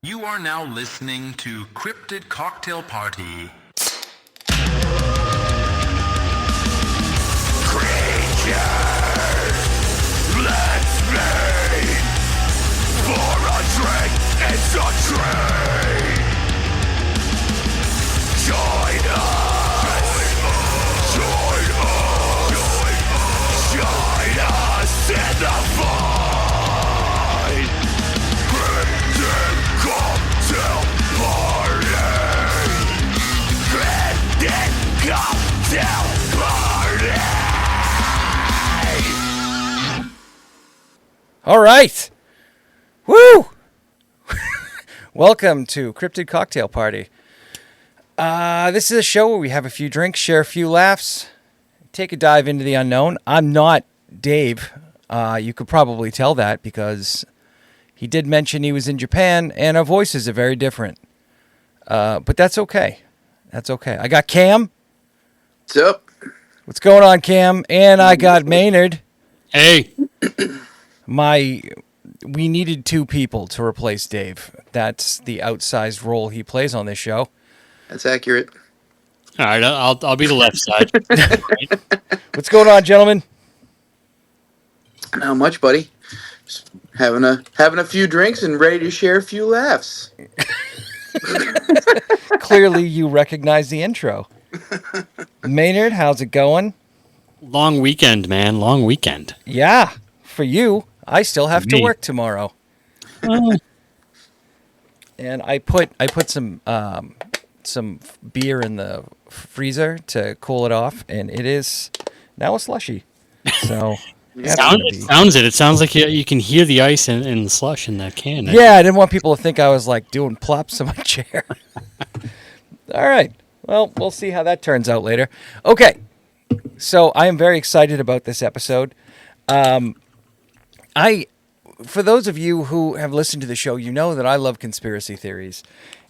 You are now listening to Cryptid Cocktail Party. Creatures, let's meet for a drink. It's a treat. Join us. Join us in the fight. Cryptid Cocktail Party. Cryptid Cocktail Party. All right. Woo! Welcome to Cryptid Cocktail Party. This is a show where we have a few drinks, share a few laughs, take a dive into the unknown. I'm not Dave. You could probably tell that because he did mention he was in Japan, and our voices are very different. But that's okay. That's okay. I got Cam. What's up? What's going on, Cam? And I got Maynerd. Hey. We needed two people to replace Dave. That's the outsized role he plays on this show. That's accurate. All right, I'll be the left side. What's going on, gentlemen? Not much, buddy. Just having a few drinks and ready to share a few laughs. Clearly, you recognize the intro. Maynard, how's it going? Long weekend, man. Long weekend. Yeah, for you. I still have to work tomorrow. Oh. And I put some beer in the freezer to cool it off, and it is now a slushy. So It sounds like you can hear the ice and the slush in that can. Yeah, I didn't want people to think I was like doing plops in my chair. All right. Well, we'll see how that turns out later. Okay. So I am very excited about this episode. For those of you who have listened to the show, you know that I love conspiracy theories.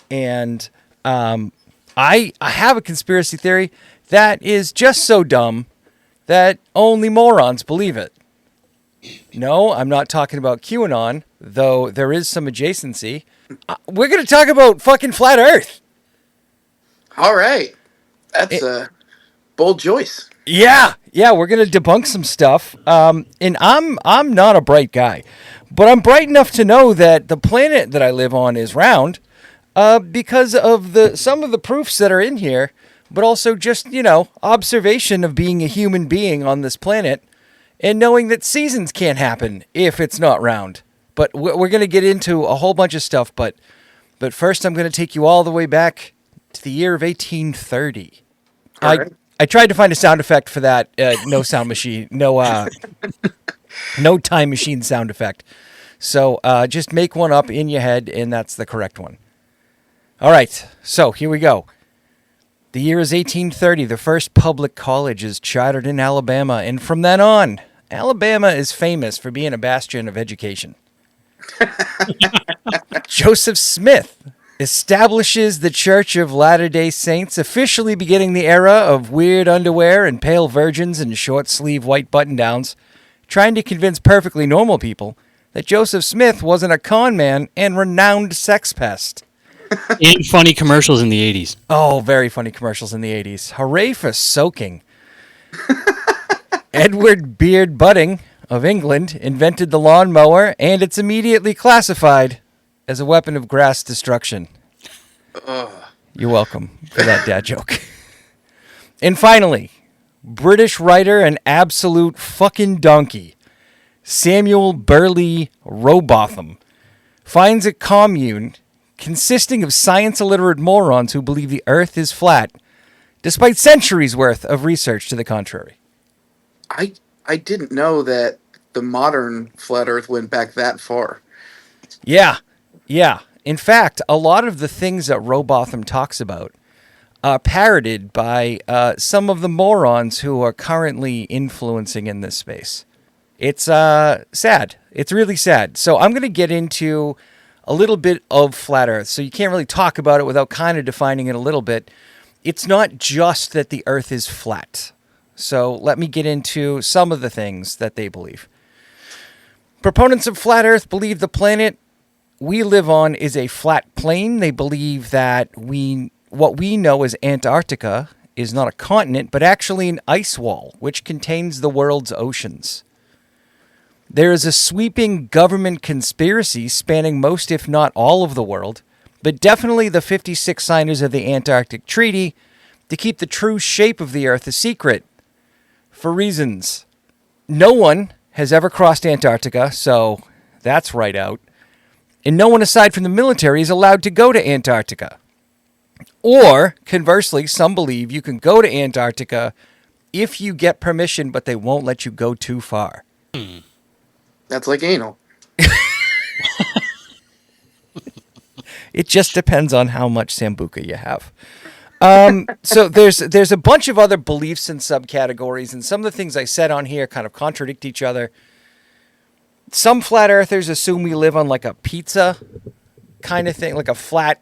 And I have a conspiracy theory that is just so dumb that only morons believe it. No, I'm not talking about QAnon, though there is some adjacency. We're going to talk about fucking flat Earth. All right. That's a bold choice. Yeah, we're going to debunk some stuff. And I'm not a bright guy, but I'm bright enough to know that the planet that I live on is round because of some of the proofs that are in here, but also just, observation of being a human being on this planet and knowing that seasons can't happen if it's not round. But we're going to get into a whole bunch of stuff, but first I'm going to take you all the way back to the year of 1830. All right. I tried to find a sound effect for that. No sound machine. No time machine sound effect. So just make one up in your head, and that's the correct one. All right. So here we go. The year is 1830. The first public college is chartered in Alabama. And from then on, Alabama is famous for being a bastion of education. Joseph Smith establishes the Church of Latter-day Saints, officially beginning the era of weird underwear and pale virgins and short-sleeve white button-downs, trying to convince perfectly normal people that Joseph Smith wasn't a con man and renowned sex pest. And funny commercials in the 80s. Oh, very funny commercials in the 80s. Hooray for soaking. Edward Beard Budding of England invented the lawnmower, and it's immediately classified as a weapon of grass destruction. You're welcome for that dad joke. And finally, British writer and absolute fucking donkey, Samuel Burley Rowbotham, finds a commune consisting of science-illiterate morons who believe the Earth is flat, despite centuries' worth of research to the contrary. I didn't know that the modern flat Earth went back that far. Yeah. In fact, a lot of the things that Rowbotham talks about are parroted by some of the morons who are currently influencing in this space. It's sad. It's really sad. So I'm going to get into a little bit of flat Earth. So you can't really talk about it without kind of defining it a little bit. It's not just that the Earth is flat. So let me get into some of the things that they believe. Proponents of flat Earth believe the planet we live on is a flat plane. They believe that what we know as Antarctica is not a continent, but actually an ice wall, which contains the world's oceans. There is a sweeping government conspiracy spanning most, if not all, of the world, but definitely the 56 signers of the Antarctic Treaty, to keep the true shape of the Earth a secret. For reasons. No one has ever crossed Antarctica, so that's right out. And no one aside from the military is allowed to go to Antarctica. Or, conversely, some believe you can go to Antarctica if you get permission, but they won't let you go too far. That's like anal. It just depends on how much Sambuca you have. So there's a bunch of other beliefs and subcategories, and some of the things I said on here kind of contradict each other. Some flat earthers assume we live on like a pizza kind of thing, like a flat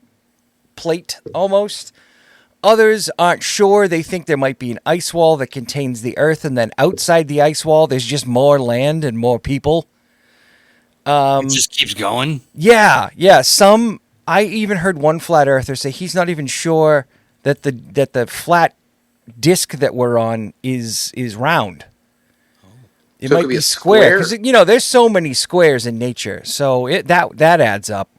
plate almost. Others aren't sure. They think there might be an ice wall that contains the Earth, and then outside the ice wall, there's just more land and more people. It just keeps going. Yeah. I even heard one flat earther say he's not even sure that the flat disc that we're on is round. It So it might could be be a square square? because there's so many squares in nature, so that adds up.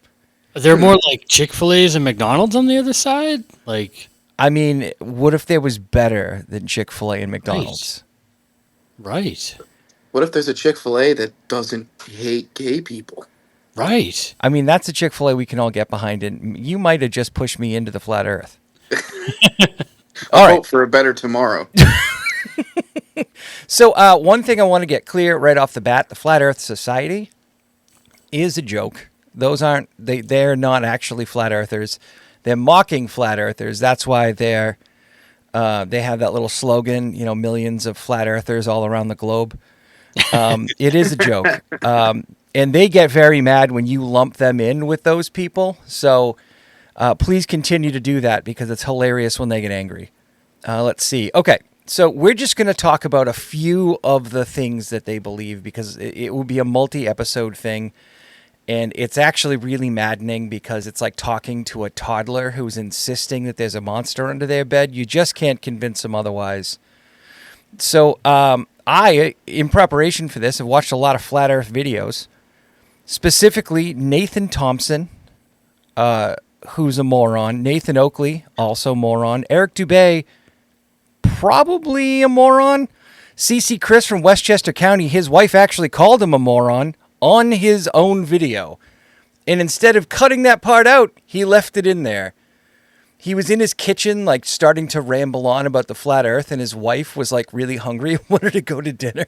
Are there more like Chick-fil-A's and McDonald's on the other side? Like, I mean, what if there was better than Chick-fil-A and McDonald's? right. What if there's a Chick-fil-A that doesn't hate gay people? Right. I mean, that's a Chick-fil-A we can all get behind, and you might have just pushed me into the flat Earth. All right. Hope for a better tomorrow. So one thing I want to get clear right off the bat, the Flat Earth Society is a joke. Those they're not actually flat earthers. They're mocking flat earthers. That's why they have that little slogan, millions of flat earthers all around the globe. It is a joke. And they get very mad when you lump them in with those people. So please continue to do that because it's hilarious when they get angry. Let's see. Okay. So we're just going to talk about a few of the things that they believe because it will be a multi-episode thing. And it's actually really maddening because it's like talking to a toddler who's insisting that there's a monster under their bed. You just can't convince them otherwise. So I, in preparation for this, have watched a lot of Flat Earth videos. Specifically, Nathan Thompson, who's a moron. Nathan Oakley, also moron. Eric Dubay, probably a moron. CC Chris from Westchester County, his wife actually called him a moron on his own video. And instead of cutting that part out, he left it in there. He was in his kitchen, like, starting to ramble on about the flat earth, and his wife was, like, really hungry and wanted to go to dinner.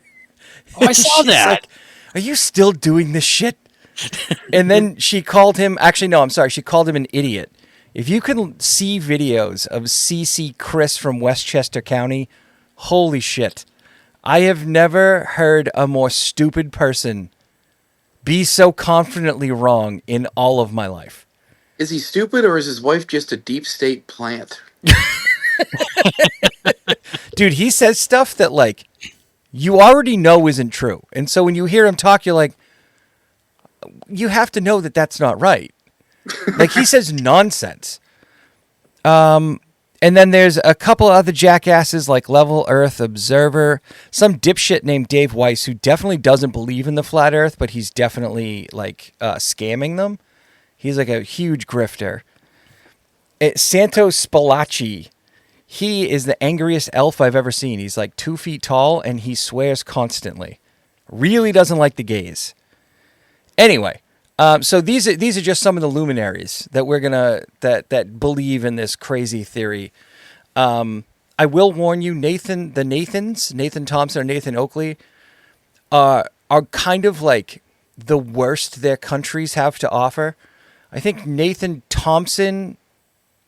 Oh, I saw She's that. like, are you still doing this shit? And then she called him, she called him an idiot. If you can see videos of CC Chris from Westchester County, holy shit. I have never heard a more stupid person be so confidently wrong in all of my life. Is he stupid or is his wife just a deep state plant? Dude, he says stuff that, like, you already know isn't true. And so when you hear him talk, you're like, you have to know that that's not right. Like, he says nonsense. And then there's a couple other jackasses like Level Earth Observer, some dipshit named Dave Weiss who definitely doesn't believe in the flat earth, but he's definitely like scamming them. He's like a huge grifter. Santos Spalacci, he is the angriest elf I've ever seen. He's like 2 feet tall and he swears constantly. Really doesn't like the gays. Anyway, so these are just some of the luminaries that we're gonna that believe in this crazy theory. I will warn you, Nathan Thompson or Nathan Oakley, are kind of like the worst their countries have to offer. I think Nathan Thompson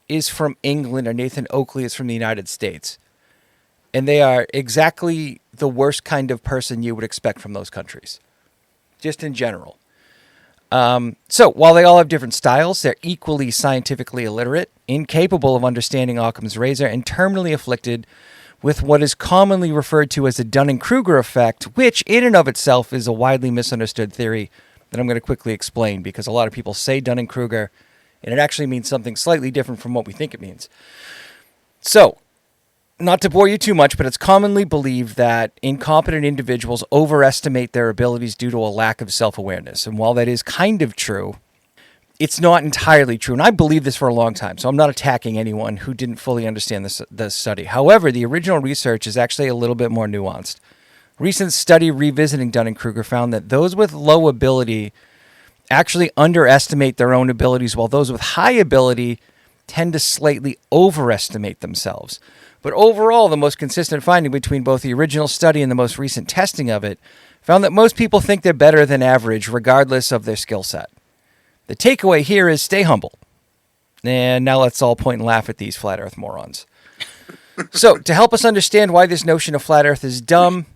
is from England and Nathan Oakley is from the United States, and they are exactly the worst kind of person you would expect from those countries, just in general. So while they all have different styles, they're equally scientifically illiterate, incapable of understanding Occam's razor, and terminally afflicted with what is commonly referred to as the Dunning-Kruger effect, which in and of itself is a widely misunderstood theory that I'm going to quickly explain because a lot of people say Dunning-Kruger, and it actually means something slightly different from what we think it means. So, not to bore you too much, but it's commonly believed that incompetent individuals overestimate their abilities due to a lack of self-awareness. And while that is kind of true, it's not entirely true. And I believe this for a long time, so I'm not attacking anyone who didn't fully understand the study. However, the original research is actually a little bit more nuanced. Recent study revisiting Dunning-Kruger found that those with low ability actually underestimate their own abilities, while those with high ability tend to slightly overestimate themselves. But overall, the most consistent finding between both the original study and the most recent testing of it found that most people think they're better than average regardless of their skill set. The takeaway here is stay humble. And now let's all point and laugh at these flat earth morons. So, to help us understand why this notion of flat earth is dumb,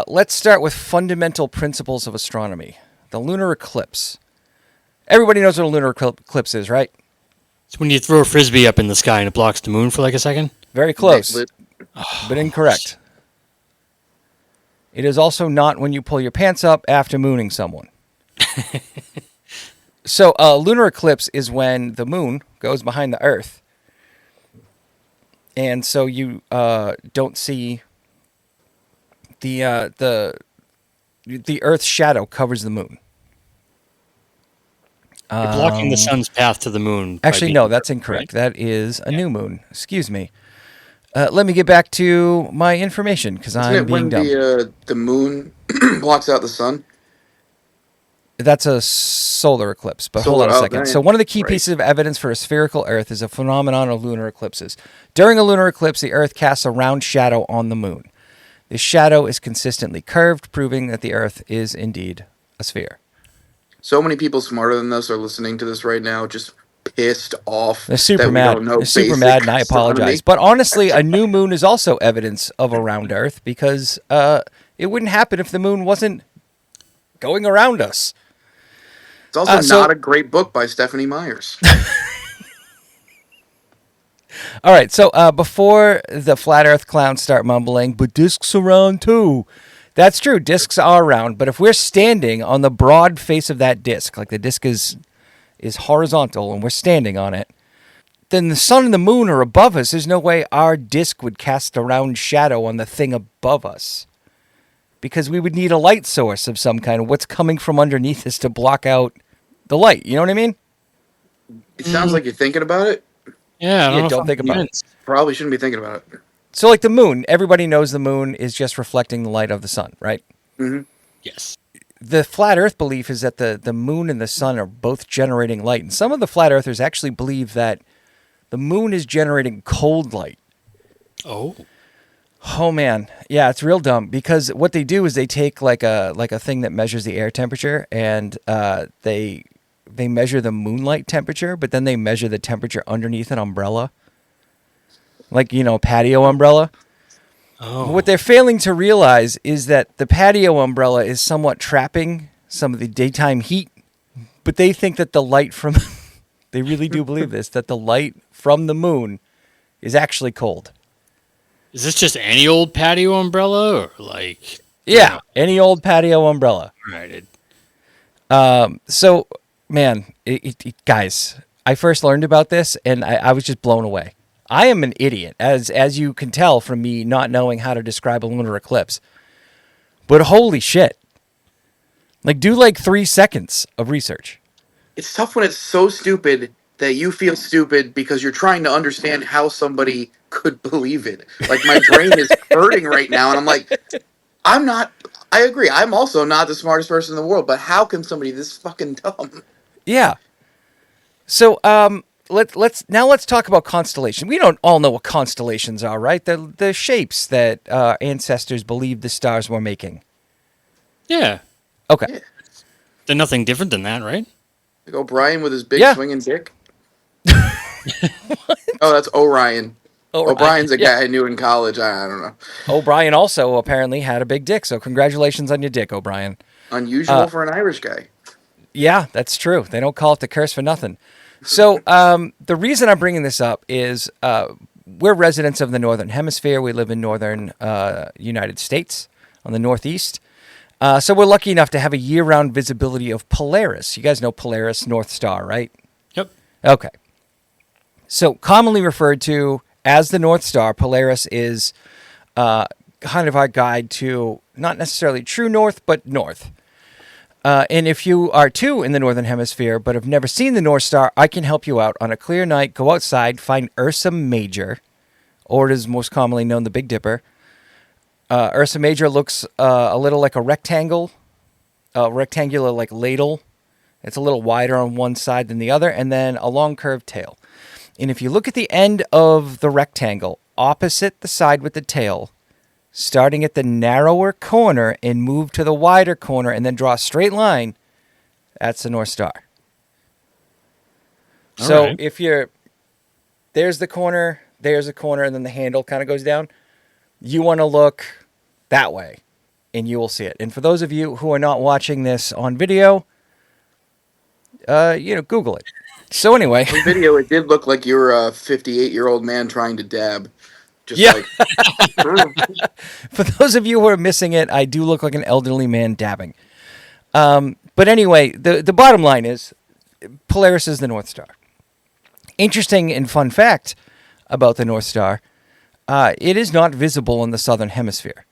let's start with fundamental principles of astronomy. The lunar eclipse. Everybody knows what a lunar eclipse is, right? It's when you throw a frisbee up in the sky and it blocks the moon for like a second. Very close, but incorrect. It is also not when you pull your pants up after mooning someone. So, a lunar eclipse is when the moon goes behind the Earth, and so you don't see the Earth's shadow covers the moon. You're blocking the sun's path to the moon. Actually, no, that's incorrect. Right? That is a new moon. Excuse me. Let me get back to my information because I'm being dumb. The moon blocks out the sun? That's a solar eclipse, but hold on a second. So one of the key pieces of evidence for a spherical Earth is a phenomenon of lunar eclipses. During a lunar eclipse, the Earth casts a round shadow on the moon. This shadow is consistently curved, proving that the Earth is indeed a sphere. So many people smarter than us are listening to this right now, just pissed off. They're super mad. They're super mad, and I apologize. But honestly, a new moon is also evidence of a round Earth because it wouldn't happen if the moon wasn't going around us. It's also not a great book by Stephanie Myers. All right, so before the flat Earth clowns start mumbling, but discs are round too. That's true, discs are round, but if we're standing on the broad face of that disc, like the disc is horizontal and we're standing on it, then the sun and the moon are above us. There's no way our disc would cast a round shadow on the thing above us. Because we would need a light source of some kind of what's coming from underneath us to block out the light. You know what I mean? It sounds like you're thinking about it. Yeah, don't think about it. Probably shouldn't be thinking about it. So like the moon, everybody knows the moon is just reflecting the light of the sun, right? Mm-hmm. Yes. The flat earth belief is that the moon and the sun are both generating light. And some of the flat earthers actually believe that the moon is generating cold light. Oh man, yeah, it's real dumb because what they do is they take like a thing that measures the air temperature and they measure the moonlight temperature, but then they measure the temperature underneath an umbrella, like patio umbrella. Oh. What they're failing to realize is that the patio umbrella is somewhat trapping some of the daytime heat, but they think that the light from they really do believe this, that the light from the moon is actually cold. Is this just any old patio umbrella or like? Yeah, any old patio umbrella. Right. So, man, guys, I first learned about this and I was just blown away. I am an idiot, as you can tell from me not knowing how to describe a lunar eclipse. But holy shit. Like, do 3 seconds of research. It's tough when it's so stupid that you feel stupid because you're trying to understand how somebody could believe it. Like, my brain is hurting right now, and I'm like, I agree, I'm also not the smartest person in the world, but how can somebody this fucking dumb? Yeah. So, let's talk about constellation. We don't all know what constellations are, right? The shapes that ancestors believed the stars were making. Yeah. Okay. Yeah. They're nothing different than that, right? Like O'Brien with his big swinging dick. Oh, that's Orion. O'Brien's a guy I knew in college. I don't know. O'Brien also apparently had a big dick, so congratulations on your dick, O'Brien. Unusual for an Irish guy. Yeah, that's true. They don't call it the curse for nothing. So the reason I'm bringing this up is we're residents of the Northern Hemisphere. We live in northern United States on the Northeast. So we're lucky enough to have a year-round visibility of Polaris. You guys know Polaris, North Star, right? Yep. Okay. So commonly referred to as the North Star, Polaris is kind of our guide to not necessarily true north, but north. And if you are too in the Northern Hemisphere but have never seen the North Star, I can help you out. On a clear night, go outside, find Ursa Major, or it is most commonly known the Big Dipper. Ursa Major looks a little like a rectangular like ladle. It's a little wider on one side than the other, and then a long curved tail. And if you look at the end of the rectangle, opposite the side with the tail, starting at the narrower corner and move to the wider corner and then draw a straight line, that's the North Star. So right. if there's a corner, and then the handle kind of goes down, you want to look that way, and you will see it. And for those of you who are not watching this on video, Google it. So anyway. On video, it did look like you were a 58-year-old man trying to dab. Just Yeah. like, For those of you who are missing it, I do look like an elderly man dabbing. But anyway, the bottom line is Polaris is the North Star. Interesting and fun fact about the North Star, it is not visible in the Southern Hemisphere.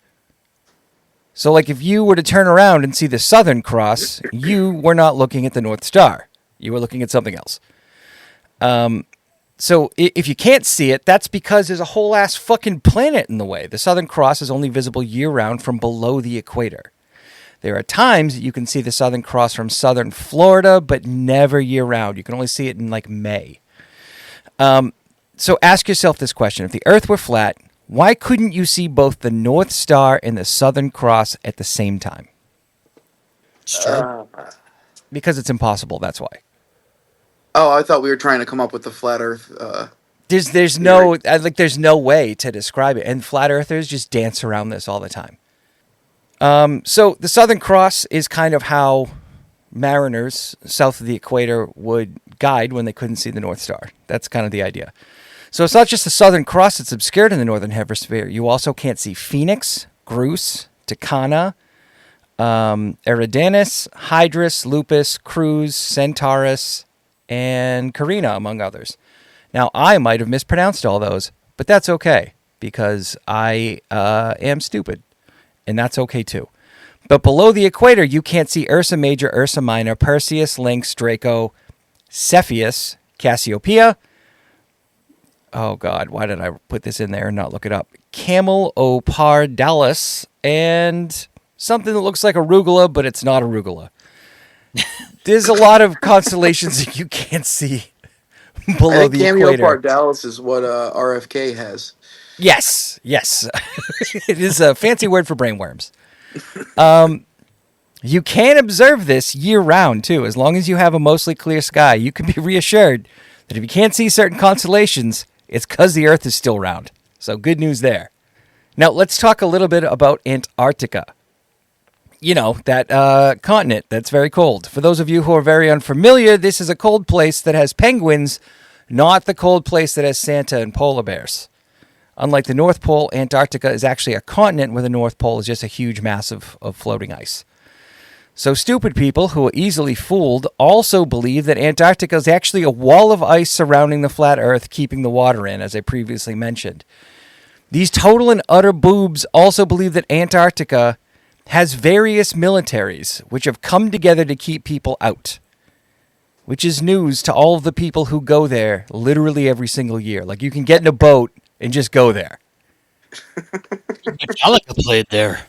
So like if you were to turn around and see the Southern Cross, you were not looking at the North Star. You were looking at something else. So if you can't see it, that's because there's a whole ass fucking planet in the way. The Southern Cross is only visible year-round from below the equator. There are times that you can see the Southern Cross from southern Florida, but never year-round. You can only see it in, like, May. So ask yourself this question. If the Earth were flat, why couldn't you see both the North Star and the Southern Cross at the same time? Sure. Because it's impossible, that's why. oh, I thought we were trying to come up with the flat Earth. There's no way to describe it, and flat earthers just dance around this all the time. So the Southern Cross is kind of how mariners south of the equator would guide when they couldn't see the North Star. That's kind of the idea. So it's not just the Southern Cross that's obscured in the Northern Hemisphere. You also can't see Phoenix, Grus, Tucana, Eridanus, Hydrus, Lupus, Cruz, Centaurus, and Carina, among others. Now, I might have mispronounced all those, but that's okay, because I am stupid, and that's okay too. But below the equator, you can't see Ursa Major, Ursa Minor, Perseus, Lynx, Draco, Cepheus, Cassiopeia. Oh, God, why did I put this in there and not look it up? Camelopardalis, and something that looks like arugula, but it's not arugula. There's a lot of constellations that you can't see below I think the equator. Camelopardalis is what RFK has. Yes. It is a fancy word for brainworms. You can observe this year-round, too. As long as you have a mostly clear sky, you can be reassured that if you can't see certain constellations, it's because the Earth is still round. So good news there. Now, let's talk a little bit about Antarctica. You know, that continent that's very cold. For those of you who are very unfamiliar, this is a cold place that has penguins, not the cold place that has Santa and polar bears. Unlike the North Pole, Antarctica is actually a continent where the North Pole is just a huge mass of floating ice. So stupid people who are easily fooled also believe that Antarctica is actually a wall of ice surrounding the flat Earth, keeping the water in, as I previously mentioned. These total and utter boobs also believe that Antarctica has various militaries which have come together to keep people out, which is news to all of the people who go there literally every single year. Like, you can get in a boat and just go there. Metallica played there.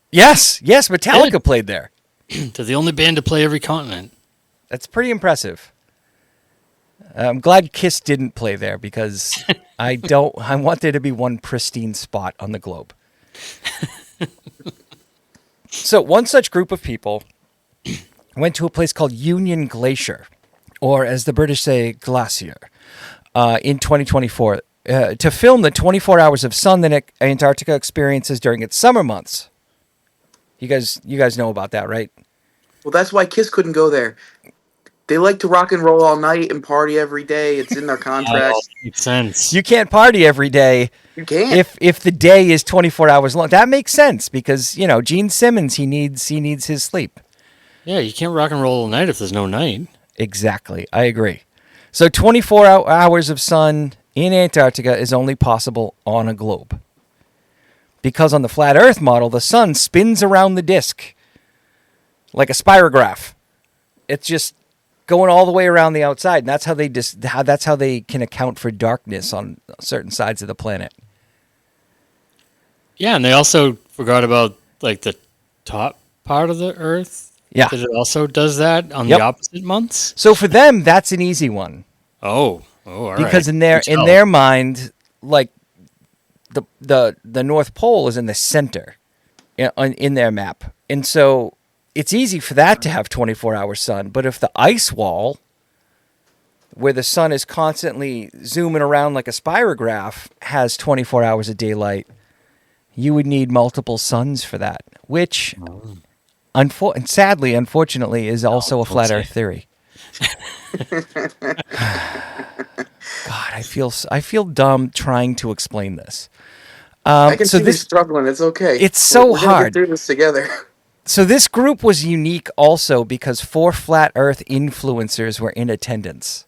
Yes, Metallica played there. They're the only band to play every continent. That's pretty impressive. I'm glad Kiss didn't play there, because I want there to be one pristine spot on the globe. So one such group of people went to a place called Union Glacier, or as the British say, Glacier, in 2024 to film the 24 hours of sun that Antarctica experiences during its summer months. You guys know about that, right? Well, that's why Kiss couldn't go there. They like to rock and roll all night and party every day. It's in their contracts. Makes sense. You can't party every day You can't. If the day is 24 hours long, that makes sense because Gene Simmons he needs his sleep. Yeah, you can't rock and roll all night if there's no night. Exactly, I agree. So 24 hours of sun in Antarctica is only possible on a globe. Because on the flat Earth model, the sun spins around the disk like a spirograph. It's just going all the way around the outside, and that's how they can account for darkness on certain sides of the planet. Yeah, and they also forgot about like the top part of the Earth. Yeah. That it also does that on Yep. the opposite months. So for them, that's an easy one. Oh, all right. Because in their mind, like the North Pole is in the center in their map, and so it's easy for that to have 24-hour sun. But if the ice wall, where the sun is constantly zooming around like a spirograph, has 24 hours of daylight, you would need multiple suns for that, which, unfortunately, is also a flat Earth theory. God, I feel dumb trying to explain this. I can see you struggling. It's okay. It's so We're gonna hard. get through this together. So this group was unique also because 4 flat Earth influencers were in attendance.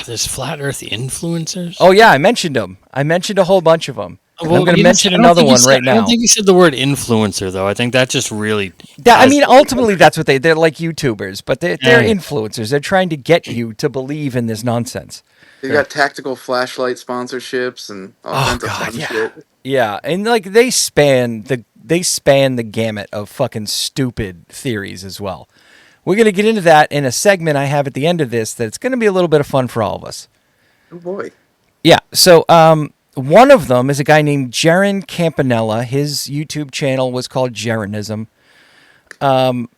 There's flat Earth influencers? Oh yeah, I mentioned them. I mentioned a whole bunch of them. Well, I'm going to mention another one right now. I don't think you said the word influencer, though. I think that just really... ultimately, that's what they're like YouTubers, but they're influencers. They're trying to get you to believe in this nonsense. They got tactical flashlight sponsorships and all kinds of fun shit. Yeah, and like they span the gamut of fucking stupid theories as well. We're going to get into that in a segment I have at the end of this that's going to be a little bit of fun for all of us. Oh boy. Yeah, so one of them is a guy named Jaron Campanella. His YouTube channel was called Jaronism. And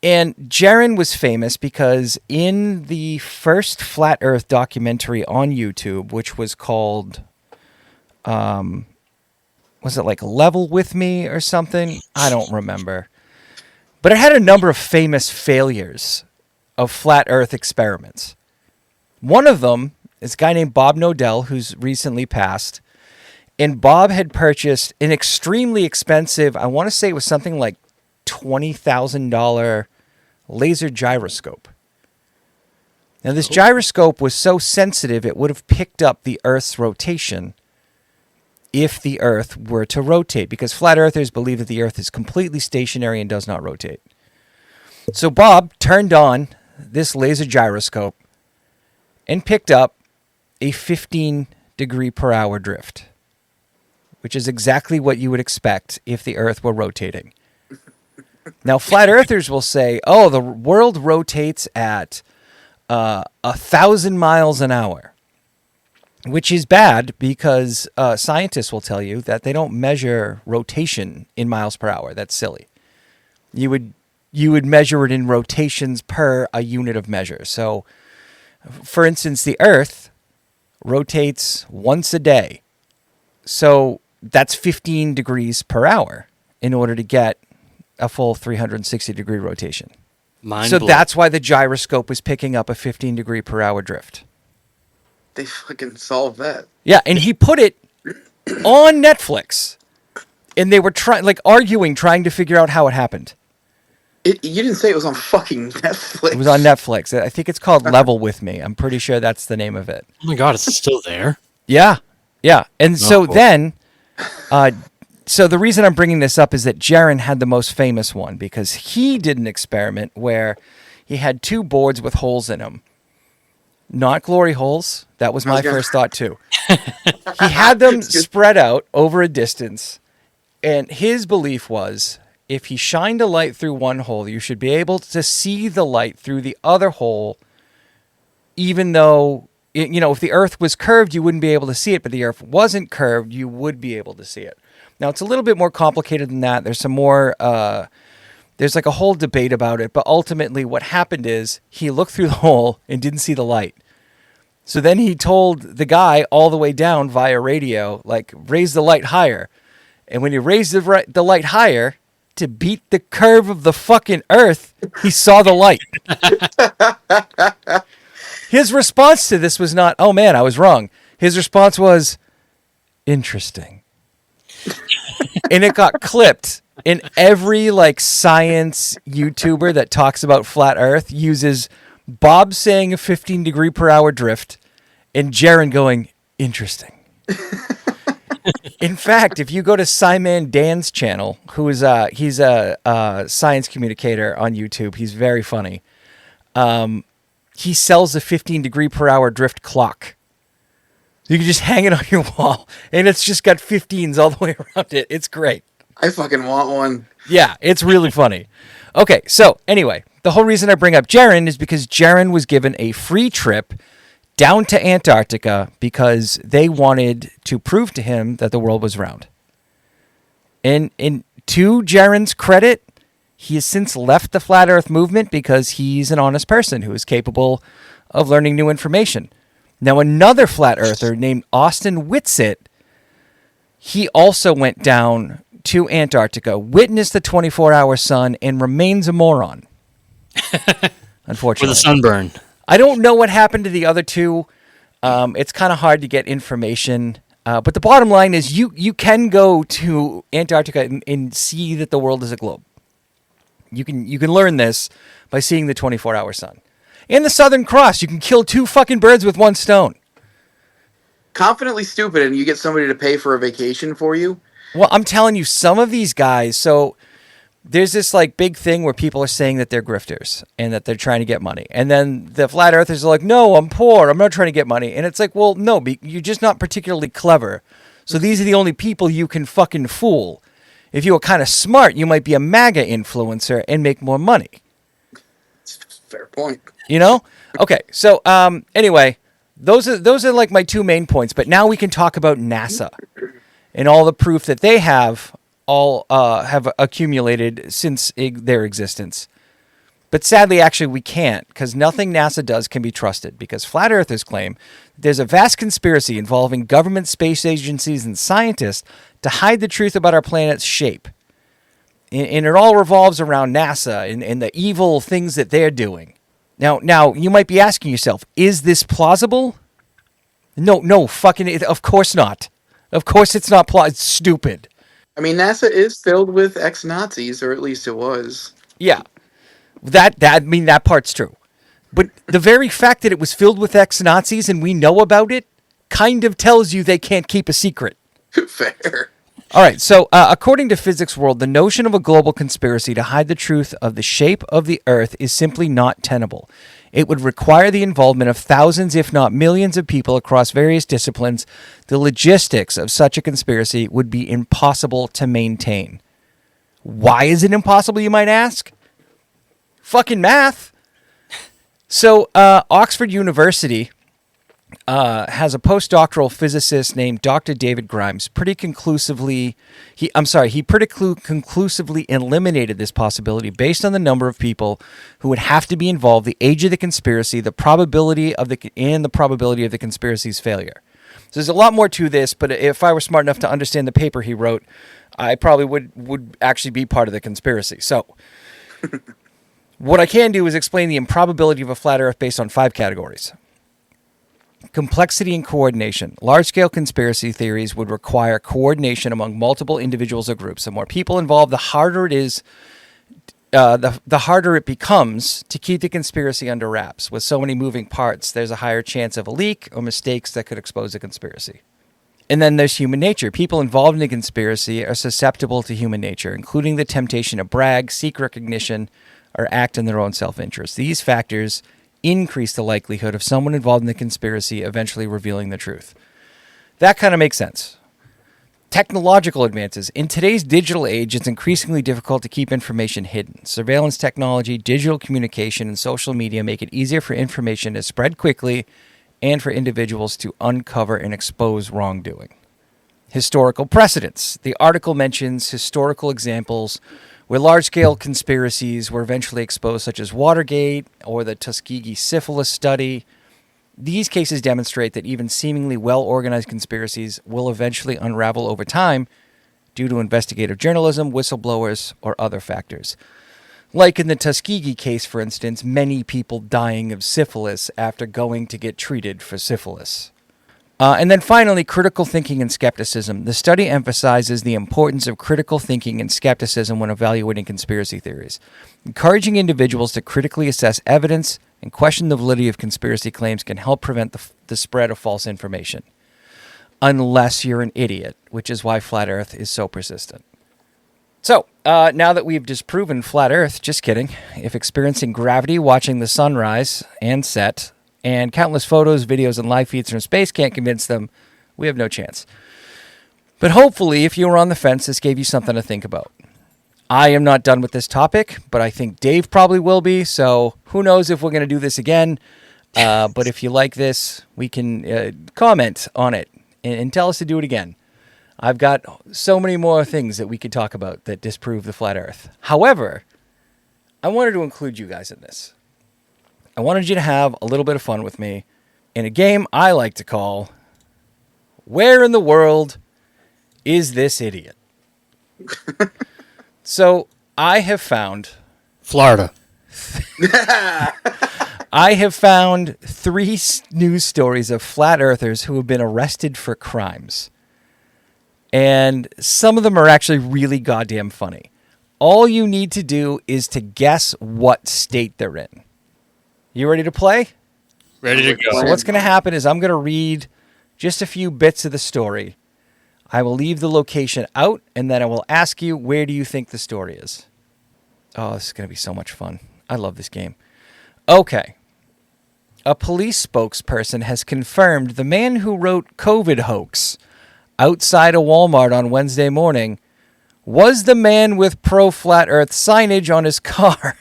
Jaron was famous because in the first Flat Earth documentary on YouTube, which was called, was it like Level With Me or something? I don't remember. But it had a number of famous failures of Flat Earth experiments. One of them is a guy named Bob Nodell, who's recently passed. And Bob had purchased an extremely expensive, I want to say it was something like $20,000 laser gyroscope. Now, this gyroscope was so sensitive, it would have picked up the Earth's rotation if the Earth were to rotate, because flat earthers believe that the Earth is completely stationary and does not rotate. So Bob turned on this laser gyroscope and picked up a 15 degree per hour drift, which is exactly what you would expect if the Earth were rotating. Now, flat earthers will say, oh, the world rotates at 1,000 miles an hour, which is bad because scientists will tell you that they don't measure rotation in miles per hour. That's silly. You would measure it in rotations per a unit of measure. So, for instance, the Earth rotates once a day. So that's 15 degrees per hour in order to get a full 360-degree rotation. So that's why the gyroscope was picking up a 15 degree per hour drift. They fucking solved that. Yeah, and he put it on Netflix. And they were trying to figure out how it happened. You didn't say it was on fucking Netflix. It was on Netflix. I think it's called Level With Me. I'm pretty sure that's the name of it. Oh my God, it's still there? Yeah. And so then, so the reason I'm bringing this up is that Jaron had the most famous one because he did an experiment where he had 2 boards with holes in them. Not glory holes. That was my first thought too. He had them spread out over a distance, and his belief was if he shined a light through one hole, you should be able to see the light through the other hole, even though, if the Earth was curved, you wouldn't be able to see it, but the Earth wasn't curved, you would be able to see it. Now, it's a little bit more complicated than that. There's some more, there's like a whole debate about it, but ultimately what happened is he looked through the hole and didn't see the light. So then he told the guy all the way down via radio, like, raise the light higher. And when he raised the light higher, to beat the curve of the fucking Earth, he saw the light. His response to this was not, oh man, I was wrong. His response was, interesting. And it got clipped. And every like science YouTuber that talks about flat Earth uses Bob saying a 15 degree per hour drift and Jaron going, interesting. In fact, if you go to Simon Dan's channel, who is he's a science communicator on YouTube, he's very funny. He sells a 15 degree per hour drift clock. You can just hang it on your wall, and it's just got 15s all the way around it. It's great. I fucking want one. Yeah, it's really funny. Okay, so anyway, the whole reason I bring up Jaron is because Jaron was given a free trip down to Antarctica because they wanted to prove to him that the world was round. And to Jaron's credit, he has since left the Flat Earth movement because he's an honest person who is capable of learning new information. Now, another Flat Earther named Austin Whitsitt, he also went down to Antarctica, witnessed the 24-hour sun, and remains a moron. Unfortunately. With a sunburn. I don't know what happened to the other two. It's kind of hard to get information. But the bottom line is you can go to Antarctica and see that the world is a globe. You can learn this by seeing the 24-hour sun. And the Southern Cross. You can kill two fucking birds with one stone. Confidently stupid, and you get somebody to pay for a vacation for you. Well, I'm telling you, some of these guys, so there's this like big thing where people are saying that they're grifters and that they're trying to get money. And then the flat earthers are like, no, I'm poor. I'm not trying to get money. And it's like, well, no, you're just not particularly clever. So these are the only people you can fucking fool. If you were kind of smart, you might be a MAGA influencer and make more money. Fair point. You know? Okay. So anyway, those are like my two main points. But now we can talk about NASA and all the proof that they have accumulated since their existence. But sadly, actually, we can't, because nothing NASA does can be trusted, because flat earthers claim there's a vast conspiracy involving government, space agencies, and scientists to hide the truth about our planet's shape. And it all revolves around NASA and the evil things that they're doing. Now, you might be asking yourself, is this plausible? No, fucking, of course not. Of course it's not plausible. It's stupid. I mean, NASA is filled with ex-Nazis, or at least it was. Yeah. That part's true. But the very fact that it was filled with ex-Nazis and we know about it kind of tells you they can't keep a secret. Fair. All right, so according to Physics World, the notion of a global conspiracy to hide the truth of the shape of the Earth is simply not tenable. It would require the involvement of thousands, if not millions, of people across various disciplines. The logistics of such a conspiracy would be impossible to maintain. Why is it impossible, you might ask? Fucking math. So Oxford University has a postdoctoral physicist named Dr. David Grimes. He pretty conclusively eliminated this possibility based on the number of people who would have to be involved, the age of the conspiracy, the probability of the conspiracy's failure. So there's a lot more to this, but if I were smart enough to understand the paper he wrote, I probably would actually be part of the conspiracy. So what I can do is explain the improbability of a flat Earth based on 5 categories. Complexity and coordination. Large-scale conspiracy theories would require coordination among multiple individuals or groups. The more people involved, the harder it is. The harder it becomes to keep the conspiracy under wraps. With so many moving parts, there's a higher chance of a leak or mistakes that could expose the conspiracy. And then there's human nature. People involved in the conspiracy are susceptible to human nature, including the temptation to brag, seek recognition, or act in their own self-interest. These factors increase the likelihood of someone involved in the conspiracy eventually revealing the truth. That kind of makes sense. Technological advances. In today's digital age, it's increasingly difficult to keep information hidden. Surveillance technology, digital communication, and social media make it easier for information to spread quickly and for individuals to uncover and expose wrongdoing. Historical precedents. The article mentions historical examples where large-scale conspiracies were eventually exposed, such as Watergate or the Tuskegee syphilis study. These cases demonstrate that even seemingly well-organized conspiracies will eventually unravel over time due to investigative journalism, whistleblowers, or other factors. Like in the Tuskegee case, for instance, many people dying of syphilis after going to get treated for syphilis. And then finally, critical thinking and skepticism. The study emphasizes the importance of critical thinking and skepticism when evaluating conspiracy theories. Encouraging individuals to critically assess evidence and question the validity of conspiracy claims can help prevent the spread of false information. Unless you're an idiot, which is why Flat Earth is so persistent. So, now that we've disproven Flat Earth, just kidding, if experiencing gravity, watching the sunrise and set, and countless photos, videos, and live feeds from space can't convince them, we have no chance. But hopefully, if you were on the fence, this gave you something to think about. I am not done with this topic, but I think Dave probably will be, so who knows if we're going to do this again. But if you like this, we can comment on it and tell us to do it again. I've got so many more things that we could talk about that disprove the flat Earth. However, I wanted to include you guys in this. I wanted you to have a little bit of fun with me in a game I like to call Where in the World is This Idiot? So I have found... Florida. I have found 3 news stories of flat earthers who have been arrested for crimes. And some of them are actually really goddamn funny. All you need to do is to guess what state they're in. You ready to play? Ready to go. So what's going to happen is I'm going to read just a few bits of the story. I will leave the location out, and then I will ask you, where do you think the story is? Oh, this is going to be so much fun. I love this game. Okay. A police spokesperson has confirmed the man who wrote COVID hoax outside a Walmart on Wednesday morning was the man with pro-flat earth signage on his car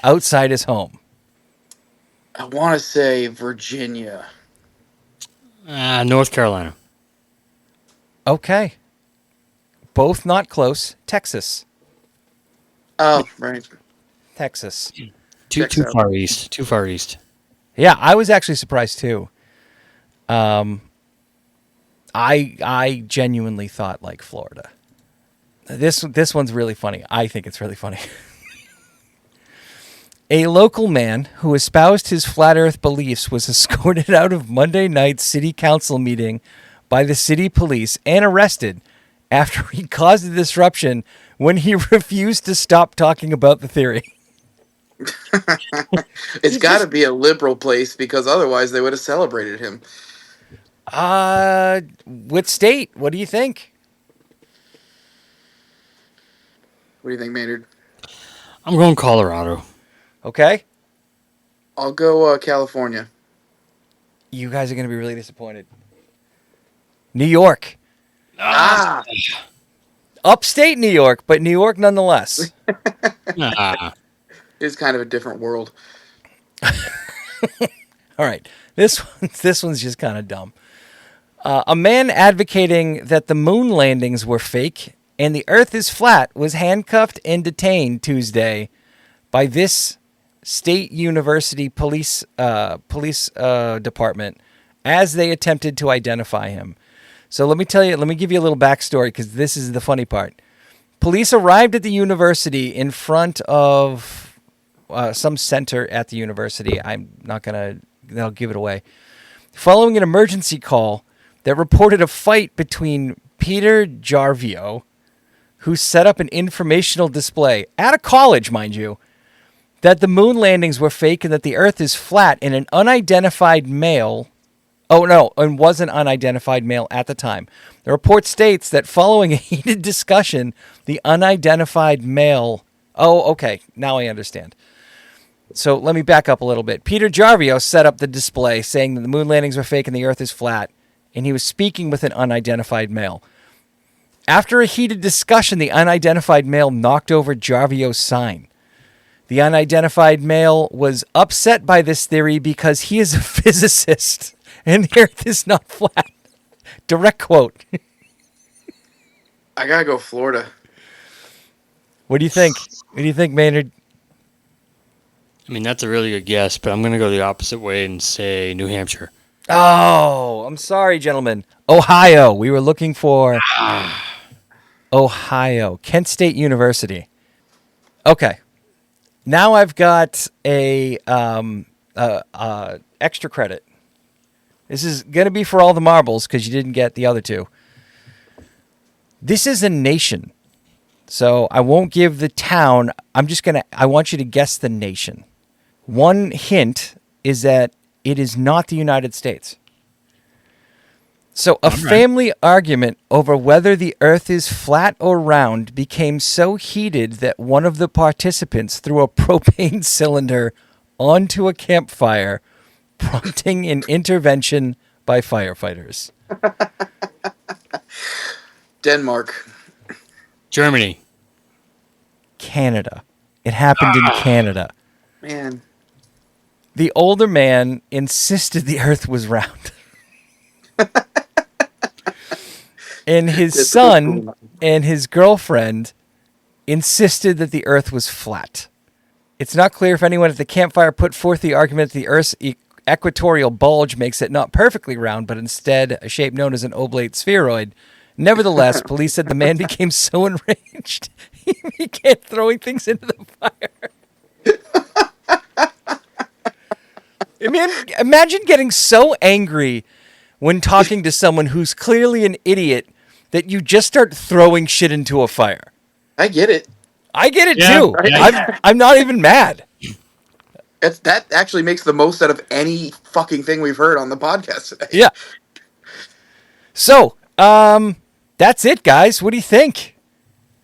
outside his home. I want to say Virginia. North Carolina. Okay. Both not close. Texas. Oh, right. Texas. Too far east. Too far east. Yeah, I was actually surprised too. I genuinely thought like Florida. This one's really funny. I think it's really funny. A local man who espoused his flat earth beliefs was escorted out of Monday night's city council meeting by the city police and arrested after he caused a disruption when he refused to stop talking about the theory. It's got to be a liberal place because otherwise they would have celebrated him. What state? What do you think? What do you think, Maynard? I'm going Colorado. Okay. I'll go California. You guys are going to be really disappointed. New York. Ah! Upstate New York, but New York nonetheless. It's kind of a different world. All right. This one's just kind of dumb. A man advocating that the moon landings were fake and the Earth is flat was handcuffed and detained Tuesday by this state university police department as they attempted to identify him. So let me give you a little backstory because this is the funny part. Police arrived at the university in front of some center at the university. They'll give it away. Following an emergency call that reported a fight between Peter Jarvio, who set up an informational display at a college, mind you, that the moon landings were fake and that the Earth is flat, and an unidentified male... Oh, no, and was an unidentified male at the time. The report states that following a heated discussion, the unidentified male... Oh, okay, now I understand. So let me back up a little bit. Peter Jarvio set up the display saying that the moon landings were fake and the Earth is flat, and he was speaking with an unidentified male. After a heated discussion, the unidentified male knocked over Jarvio's sign. The unidentified male was upset by this theory because he is a physicist and the Earth is not flat. Direct quote. I gotta go Florida. What do you think? What do you think, Maynard? I mean, that's a really good guess, but I'm going to go the opposite way and say New Hampshire. Oh, I'm sorry, gentlemen. Ohio. We were looking for Ohio. Kent State University. Okay. Now I've got a extra credit. This is going to be for all the marbles because you didn't get the other two. This is a nation. So I won't give the town. I want you to guess the nation. One hint is that it is not the United States. So a family argument over whether the earth is flat or round became so heated that one of the participants threw a propane cylinder onto a campfire, prompting an intervention by firefighters. Denmark. Germany. Canada. It happened in Canada. Man. The older man insisted the earth was round. And his son and his girlfriend insisted that the earth was flat. It's not clear if anyone at the campfire put forth the argument that the earth's equatorial bulge makes it not perfectly round, but instead a shape known as an oblate spheroid. Nevertheless, police said the man became so enraged he began throwing things into the fire. Imagine getting so angry when talking to someone who's clearly an idiot that you just start throwing shit into a fire. I get it. I get it too. Right? I'm not even mad. That actually makes the most out of any fucking thing we've heard on the podcast today. Yeah. So, that's it, guys. What do you think?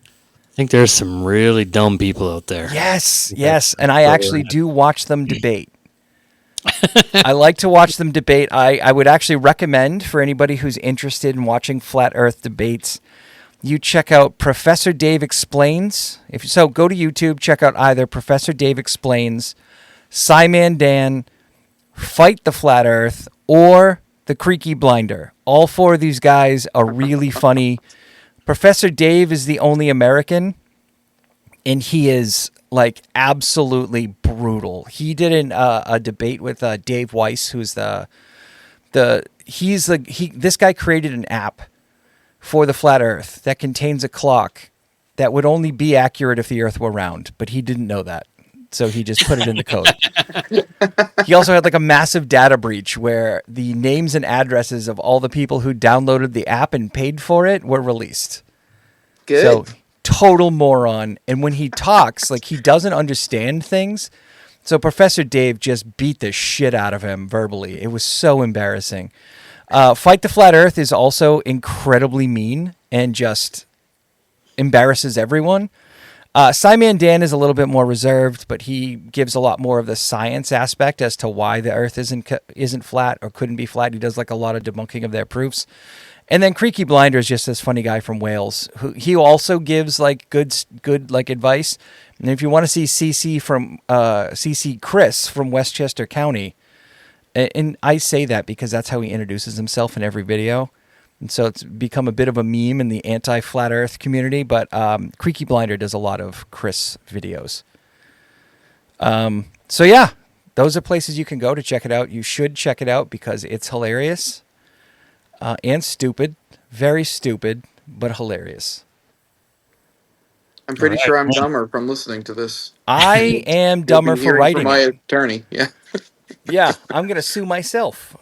I think there's some really dumb people out there. Yes. And I actually do watch them debate. I like to watch them debate. I would actually recommend for anybody who's interested in watching Flat Earth debates, you check out Professor Dave Explains. Go to YouTube, check out either Professor Dave Explains, Simon Dan, Fight the Flat Earth, or The Creaky Blinder. All four of these guys are really funny. Professor Dave is the only American, and he is like absolutely brutal. He did a debate with Dave Weiss, who's this guy created an app for the Flat Earth that contains a clock that would only be accurate if the Earth were round, but he didn't know that. So he just put it in the code. He also had like a massive data breach where the names and addresses of all the people who downloaded the app and paid for it were released. Good. So total moron. And when he talks, like he doesn't understand things. So Professor Dave just beat the shit out of him verbally. It was so embarrassing. Fight the Flat Earth is also incredibly mean and just embarrasses everyone. Simon Dan is a little bit more reserved, but he gives a lot more of the science aspect as to why the Earth isn't flat or couldn't be flat. He does like a lot of debunking of their proofs. And then Creaky Blinder is just this funny guy from Wales who he also gives like good like advice. And if you want to see CC Chris from Westchester County, and I say that because that's how he introduces himself in every video. And so it's become a bit of a meme in the anti-Flat Earth community, but Creaky Blinder does a lot of Chris videos. So yeah, those are places you can go to check it out. You should check it out because it's hilarious and stupid. Very stupid, but hilarious. I'm pretty sure I'm dumber from listening to this. I am dumber for writing my it. attorney, yeah. Yeah, I'm going to sue myself.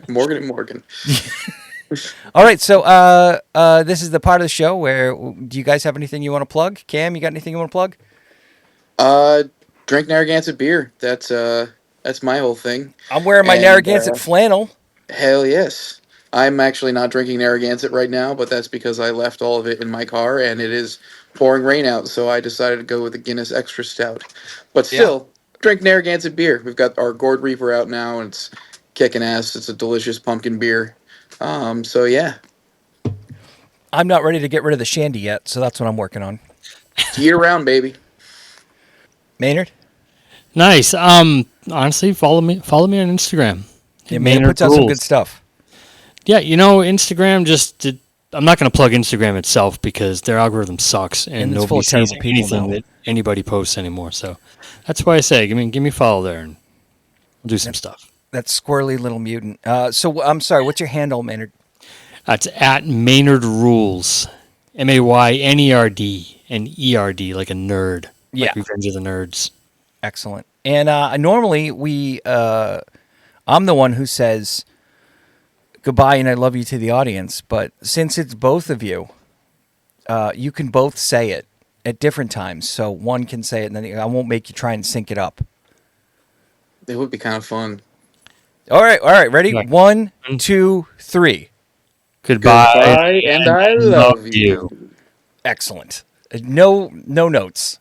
Morgan & Morgan. All right, so this is the part of the show where, do you guys have anything you want to plug? Cam, you got anything you want to plug? Drink Narragansett beer. That's my whole thing. I'm wearing my Narragansett flannel. Hell yes. I'm actually not drinking Narragansett right now, but that's because I left all of it in my car, and it is pouring rain out, so I decided to go with the Guinness Extra Stout. But still, drink Narragansett beer. We've got our Gourd Reaper out now, and it's kicking ass. It's a delicious pumpkin beer. So yeah. I'm not ready to get rid of the shandy yet, so that's what I'm working on. Year round, baby. Maynard? Nice. Honestly, follow me on Instagram. Yeah, Maynard puts out some good stuff. Yeah, Instagram I'm not going to plug Instagram itself because their algorithm sucks and nobody sees anything that anybody posts anymore. So that's why I say, give me a follow there and we'll do some stuff. That squirrely little mutant. So I'm sorry, what's your handle, Maynard? It's at Maynard Rules. Maynerd and ERD, like a nerd. Yeah. Like Revenge of the Nerds. Excellent. And normally I'm the one who says goodbye and I love you to the audience. But since it's both of you, you can both say it at different times. So one can say it, and then I won't make you try and sync it up. It would be kind of fun. All right. Ready? 1, 2, 3. Goodbye and I love you. Excellent. No notes.